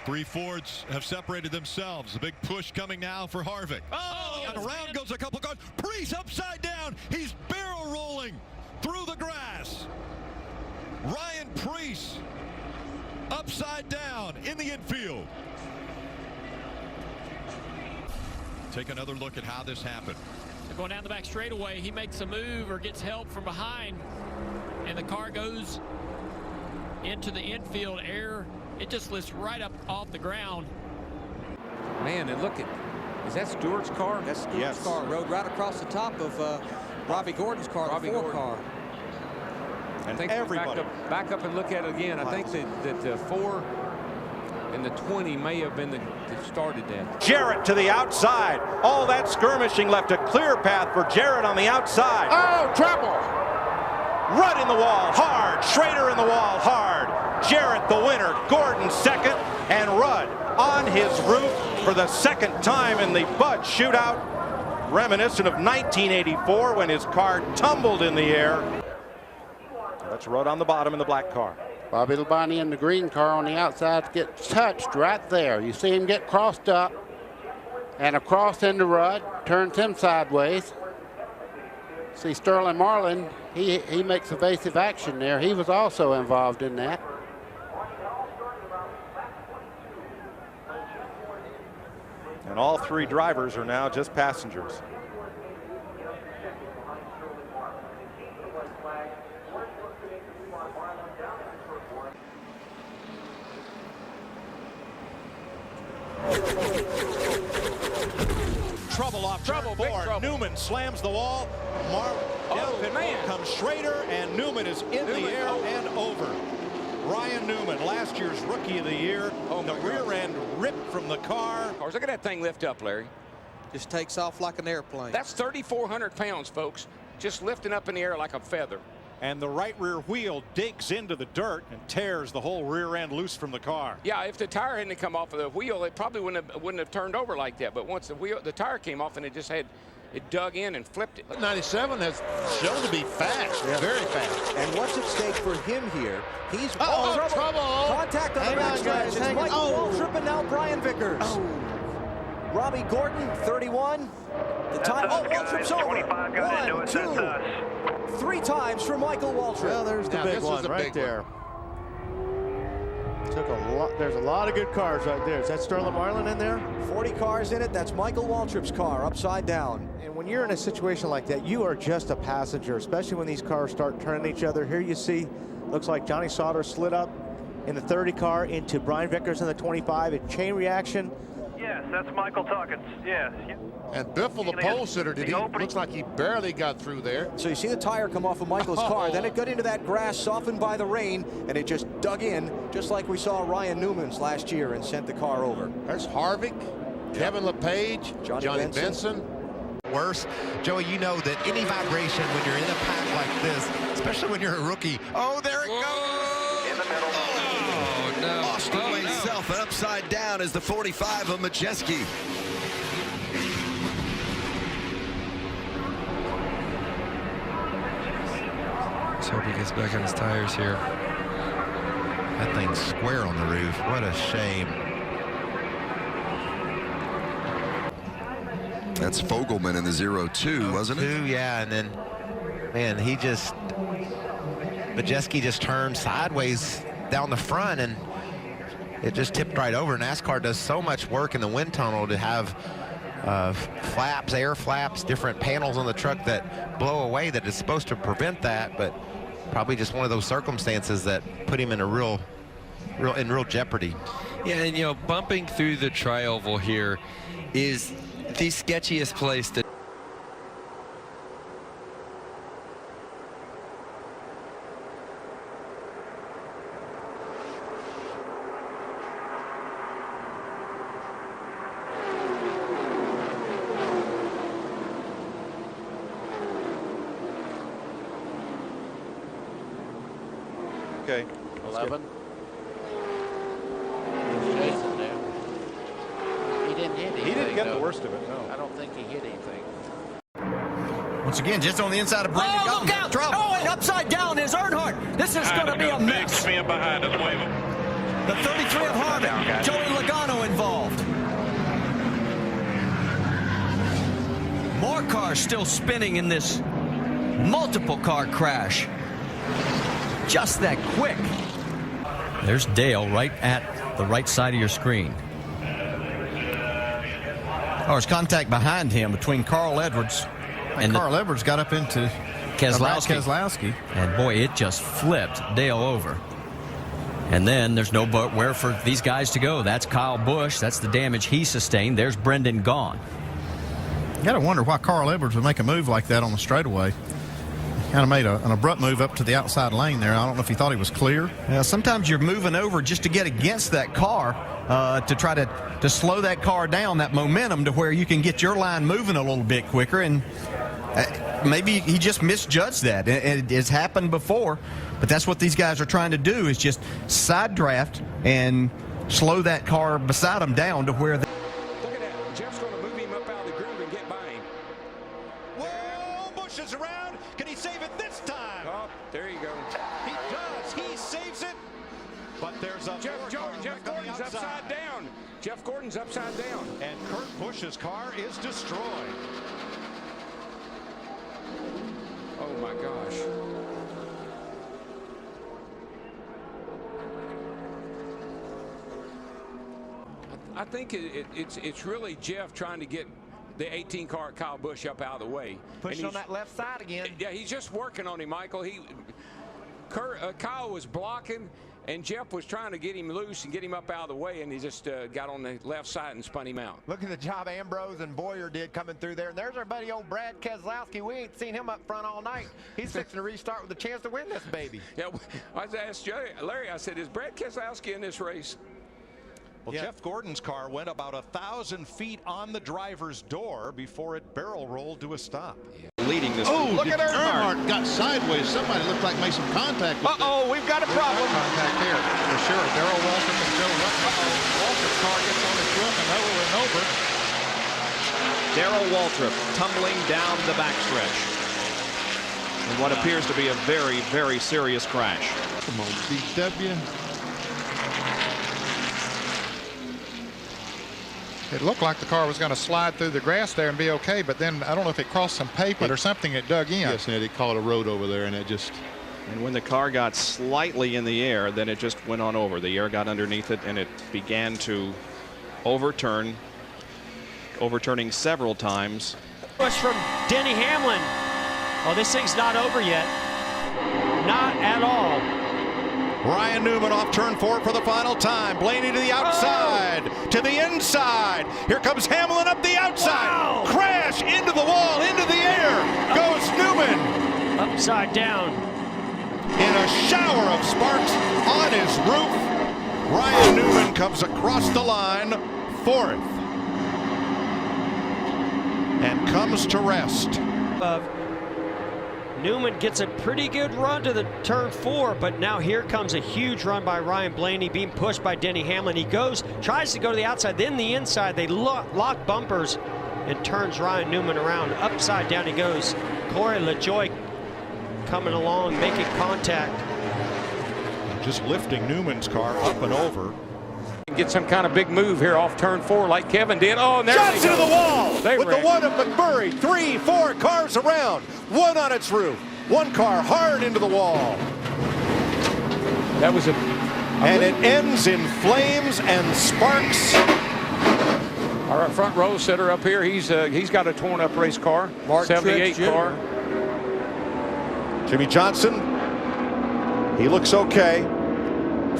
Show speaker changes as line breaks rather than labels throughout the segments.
Three Fords have separated themselves. A big push coming now for Harvick. Oh, and around goes a couple cars. Preece upside down. He's barrel rolling through the grass. Ryan Preece upside down in the infield. Take another look at how this happened.
They're going down the back straightaway. He makes a move or gets help from behind, and the car goes into the infield air. It just lifts right up off the ground.
Man, and look at, is that Stewart's car?
That's Stewart's car. Rode right across the top of Robbie Gordon's car, the Ford car.
And I think everybody back up and look at it again. I think that the 4 and the 20 may have been that started that.
Jarrett to the outside. All that skirmishing left a clear path for Jarrett on the outside.
Oh, trouble!
Rudd in the wall, hard. Schrader in the wall, hard. Jarrett the winner, Gordon second, and Rudd on his roof for the second time in the Bud shootout, reminiscent of 1984 when his car tumbled in the air. That's Rudd on the bottom in the black car.
Bobby Labonte in the green car on the outside gets touched right there. You see him get crossed up and across into Rudd, turns him sideways. See Sterling Marlin, he makes evasive action there. He was also involved in that.
And all three drivers are now just passengers. Trouble off
Trouble, big trouble.
Newman slams the wall.
Man.
Comes Schrader, and Newman is in the air and over. Ryan Newman, last year's Rookie of the Year. The rear end ripped from the car.
Look at that thing lift up, Larry.
Just takes off like an airplane.
That's 3,400 pounds, folks. Just lifting up in the air like a feather.
And the right rear wheel digs into the dirt and tears the whole rear end loose from the car.
Yeah, if the tire hadn't come off of the wheel, it probably wouldn't have turned over like that. But once the tire came off, and it dug in and flipped it.
97 has shown to be fast, very fast.
And what's at stake for him here? He's
trouble!
Contact on the backstretch. It's Mike Waltrip and now Brian Vickers. Robbie Gordon, 31. The time. Waltrip's over. 1, 2, 3 times for Michael Waltrip.
Well, there's the big one right there. Took a lot. There's a lot of good cars right there. Is that Sterling Marlin in there?
40 cars in it. That's Michael Waltrip's car upside down.
And when you're in a situation like that, you are just a passenger, especially when these cars start turning each other. Here you see, looks like Johnny Sauter slid up in the 30 car into Brian Vickers in the 25. A chain reaction.
Yes, that's Michael Tuckins. Yes.
And Biffle, the pole sitter, looks like he barely got through there.
So you see the tire come off of Michael's car. Then it got into that grass softened by the rain, and it just dug in, just like we saw Ryan Newman's last year, and sent the car over.
There's Harvick, Kevin LePage, Johnny Benson.
Worse, Joey, you know that any vibration when you're in a pack like this, especially when you're a rookie. Oh, there it goes.
In the middle.
Oh, no. Lost away self and upside down is the 45 of Majeski.
Let's hope he gets back on his tires here.
That thing's square on the roof. What a shame.
That's Fogelman in the 0-2, wasn't it?
Yeah, and then, man, Majeski just turned sideways down the front, and it just tipped right over. NASCAR does so much work in the wind tunnel to have flaps, air flaps, different panels on the truck that blow away that is supposed to prevent that, but probably just one of those circumstances that put him in a real jeopardy.
Yeah, and you know, bumping through the tri-oval here is the sketchiest place to.
Okay.
11. Jason there. He didn't hit anything.
He didn't get the worst of it, no.
I don't think he hit anything.
Once again, just on the inside of Brandon.
Oh, look out!
Trouble.
Oh, and upside down is Earnhart. This is going to be a mess.
Big spin behind us, wave him.
The 33 of Harvick. Joey, look
cars still spinning in this multiple car crash. Just that quick. There's Dale right at the right side of your screen.
Oh, there's contact behind him between Carl Edwards and Carl Edwards got up into Keselowski.
And boy, it just flipped Dale over. And then there's nowhere for these guys to go. That's Kyle Busch. That's the damage he sustained. There's Brendan Gaughan.
You got to wonder why Carl Edwards would make a move like that on the straightaway. Kind of made an abrupt move up to the outside lane there. I don't know if he thought he was clear.
Sometimes you're moving over just to get against that car to try to slow that car down, that momentum, to where you can get your line moving a little bit quicker. And maybe he just misjudged that. It's happened before, but that's what these guys are trying to do, is just side draft and slow that car beside them down to where they...
Look at that. Jeff's going to move him up out of the groove and get by him.
Whoa, Busch is around. Can he save it this time?
Oh, there you go.
He does. He saves it. But there's a
Jeff Gordon's upside down. Jeff Gordon's upside down.
And Kurt Busch's car is destroyed.
Oh my gosh. I think it's really Jeff trying to get the 18 car Kyle Busch up out of the way.
Pushing on that left side again.
Yeah, he's just working on him, Michael. Kyle was blocking, and Jeff was trying to get him loose and get him up out of the way, and he just got on the left side and spun him out.
Look at the job Ambrose and Boyer did coming through there. And there's our buddy old Brad Keselowski. We ain't seen him up front all night. He's fixing to restart with a chance to win this baby.
Yeah, I asked Larry, I said, is Brad Keselowski in this race?
Well, yeah. Jeff Gordon's car went about 1,000 feet on the driver's door before it barrel rolled to a stop.
Yeah.
Leading this.
Oh, look at Earnhardt. Got sideways. Somebody looked like made some contact with
Uh-oh, we've got a problem.
Contact here, for sure. Darrell Waltrip and Joe Rutt. Waltrip's car gets on his roof and over and over.
Darrell Waltrip tumbling down the backstretch in what appears to be a very, very serious crash.
Come on, DW. It looked like the car was going to slide through the grass there and be okay, but then I don't know if it crossed some pavement or something, it dug in.
Yes, and it caught a road over there, and it just...
And when the car got slightly in the air, then it just went on over. The air got underneath it, and it began to overturn, overturning several times.
Push from Denny Hamlin. Oh, this thing's not over yet. Not at all.
Ryan Newman off turn 4 for the final time. Blaney to the outside, to the inside. Here comes Hamlin up the outside. Wow. Crash into the wall, into the air. Goes Newman.
Upside down.
In a shower of sparks on his roof. Ryan Newman comes across the line, 4th. And comes to rest.
Newman gets a pretty good run to the turn 4, but now here comes a huge run by Ryan Blaney, being pushed by Denny Hamlin. He tries to go to the outside, then the inside. They lock bumpers and turns Ryan Newman around. Upside down he goes. Corey LaJoie coming along, making contact.
Just lifting Newman's car up and over.
Get some kind of big move here off turn 4 like Kevin did. Oh, and there
shots into the wall with the one of McMurray. 3, 4 cars around. One on its roof. One car hard into the wall.
That was
and it ends in flames and sparks.
Our front row sitter up here, he's got a torn up race car. Mark 78 car.
Jimmy Johnson, he looks okay.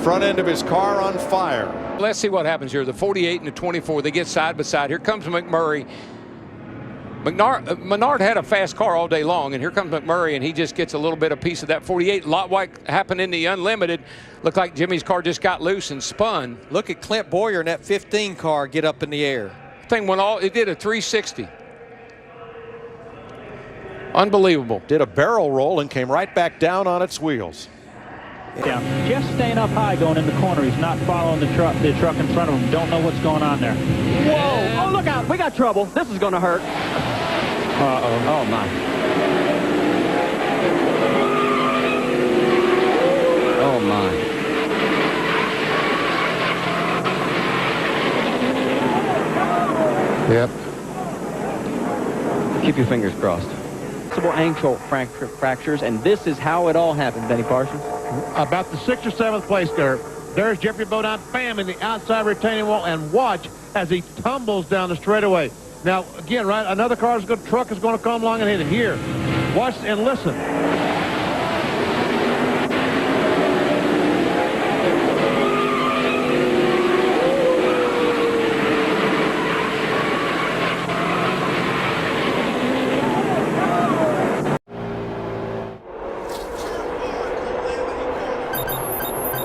Front end of his car on fire.
Let's see what happens here. The 48 and the 24, they get side by side. Here comes McMurray. Menard had a fast car all day long, and here comes McMurray, and he just gets a little bit of piece of that 48. A lot like happened in the Unlimited. Looked like Jimmy's car just got loose and spun.
Look at Clint Boyer in that 15 car get up in the air.
Thing went it did a 360. Unbelievable.
Did a barrel roll and came right back down on its wheels.
Yeah, Jeff's staying up high going in the corner. He's not following the truck in front of him. Don't know what's going on there. Whoa! Oh, look out! We got trouble. This is going to hurt. Uh-oh. Oh, my. Oh, my.
Yep.
Keep your fingers crossed. Possible ankle fractures, and this is how it all happened, Benny Parsons.
About the 6th or 7th place there. There's Jeffrey Bodine, bam, in the outside retaining wall, and watch as he tumbles down the straightaway. Now, again, right, another truck is going to come along and hit it here. Watch and listen.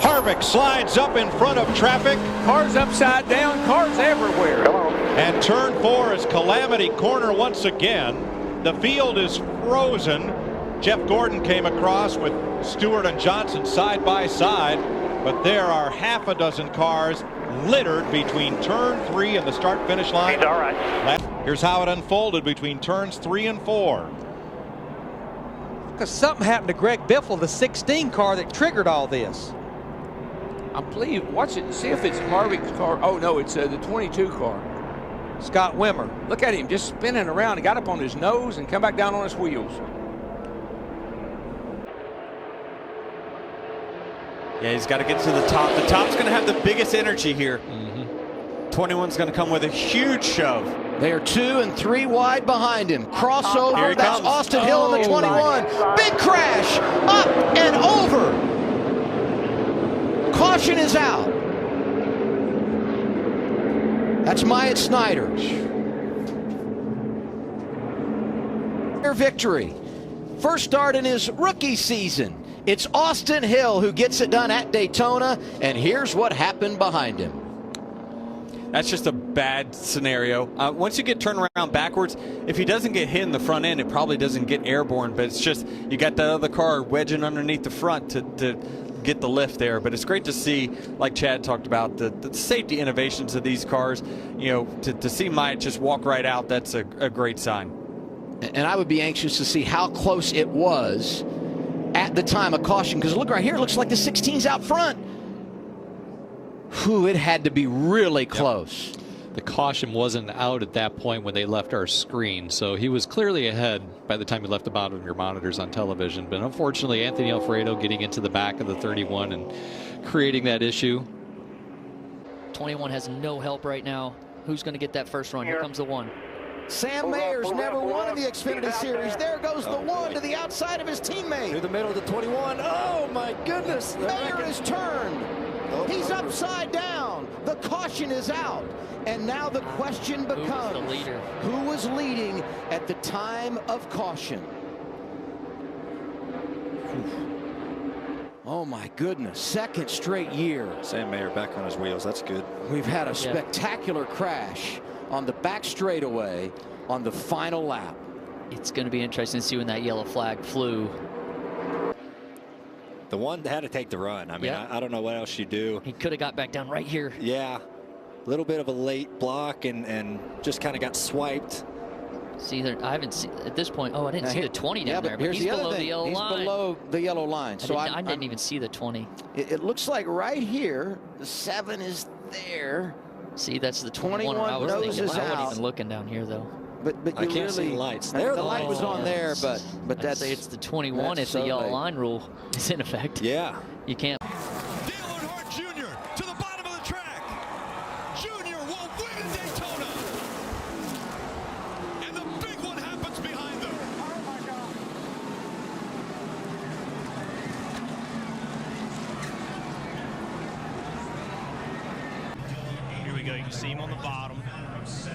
Harvick slides up in front of traffic.
Cars upside down, cars everywhere.
And turn 4 is Calamity Corner once again. The field is frozen. Jeff Gordon came across with Stewart and Johnson side by side, but there are half a dozen cars littered between turn 3 and the start-finish line.
He's all right.
Here's how it unfolded between turns 3 and 4.
Because something happened to Greg Biffle, the 16 car that triggered all this.
I believe, watch it, see if it's Harvick's car. Oh, no, it's the 22 car.
Scott Wimmer.
Look at him just spinning around. He got up on his nose and come back down on his wheels.
Yeah, he's got to get to the top. The top's going to have the biggest energy here. 21's going to come with a huge shove.
They are 2 and 3 wide behind him. Crossover.
Here he
That's
comes.
Austin Hill in the 21. Big crash. Up and over. Caution is out. That's Myatt Snyder. Their victory. First start in his rookie season. It's Austin Hill who gets it done at Daytona, and here's what happened behind him.
That's just a bad scenario. Once you get turned around backwards, if he doesn't get hit in the front end, it probably doesn't get airborne, but it's just you got that other car wedging underneath the front to get the lift there. But it's great to see, like Chad talked about, the safety innovations of these cars. You know, to see Myatt just walk right out, that's a great sign.
And I would be anxious to see how close it was at the time of caution, because look right here, it looks like the 16's out front. Whew, it had to be really close.
The caution wasn't out at that point when they left our screen, so he was clearly ahead by the time he left the bottom of your monitors on television. But unfortunately, Anthony Alfredo getting into the back of the 31 and creating that issue.
21 has no help right now. Who's going to get that first run? Here comes the 1.
Sam Mayer's never won in the Xfinity Series. There goes the 1 to the outside of his teammate. Through the middle of the 21. Oh, my goodness. Mayer is turned. He's upside down. The caution is out. And now the question becomes, who was leading at the time of caution? Oh, my goodness. Second straight year.
Sam Mayer back on his wheels. That's good.
We've had a spectacular crash on the back straightaway on the final lap.
It's going to be interesting to see when that yellow flag flew.
The one had to take the run. I mean, I don't know what else you do.
He could have got back down right here.
Yeah. A little bit of a late block and just kind of got swiped.
See, there, I haven't seen at this point. Oh, I didn't see the 20 down there. But
he's below the yellow line. He's below the yellow line.
So I didn't even see the 20.
It looks like right here, the 7 is there.
See, that's the 21. I was thinking. I wasn't even looking down here though.
But
I can't see the lights.
There, the light was on there, but
I'd say it's the 21 if the yellow line rule is in effect.
Yeah.
You can't.
You can see him on the bottom.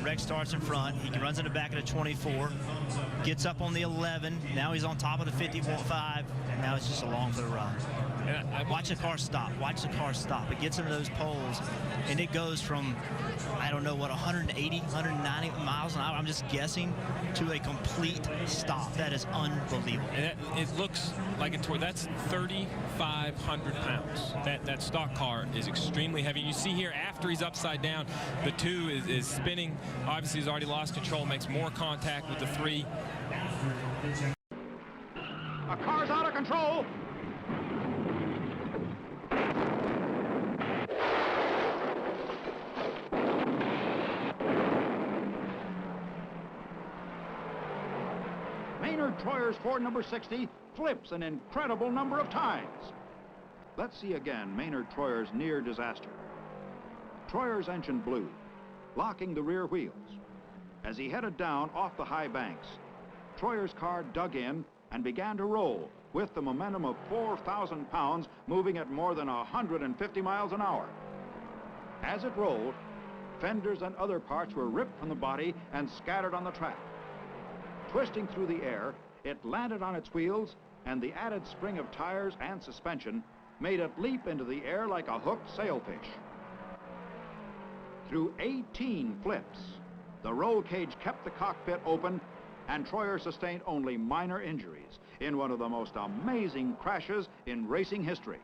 Rex starts in front. He runs in the back of the 24. Gets up on the 11. Now he's on top of the 51.5. And now it's just along for the ride. Watch the car stop. Watch the car stop. It gets into those poles, and it goes from, I don't know what, 180, 190 miles an hour, I'm just guessing, to a complete stop. That is unbelievable.
And it looks like that's 3,500 pounds. That stock car is extremely heavy. You see here, after he's upside down, the 2 is spinning. Obviously, he's already lost control, makes more contact with the 3.
A car's out of control.
Maynard Troyer's Ford number 60 flips an incredible number of times. Let's see again Maynard Troyer's near disaster. Troyer's engine blew, locking the rear wheels. As he headed down off the high banks, Troyer's car dug in and began to roll with the momentum of 4,000 pounds moving at more than 150 miles an hour. As it rolled, fenders and other parts were ripped from the body and scattered on the track. Twisting through the air, it landed on its wheels, and the added spring of tires and suspension made it leap into the air like a hooked sailfish. Through 18 flips, the roll cage kept the cockpit open, and Troyer sustained only minor injuries in one of the most amazing crashes in racing history.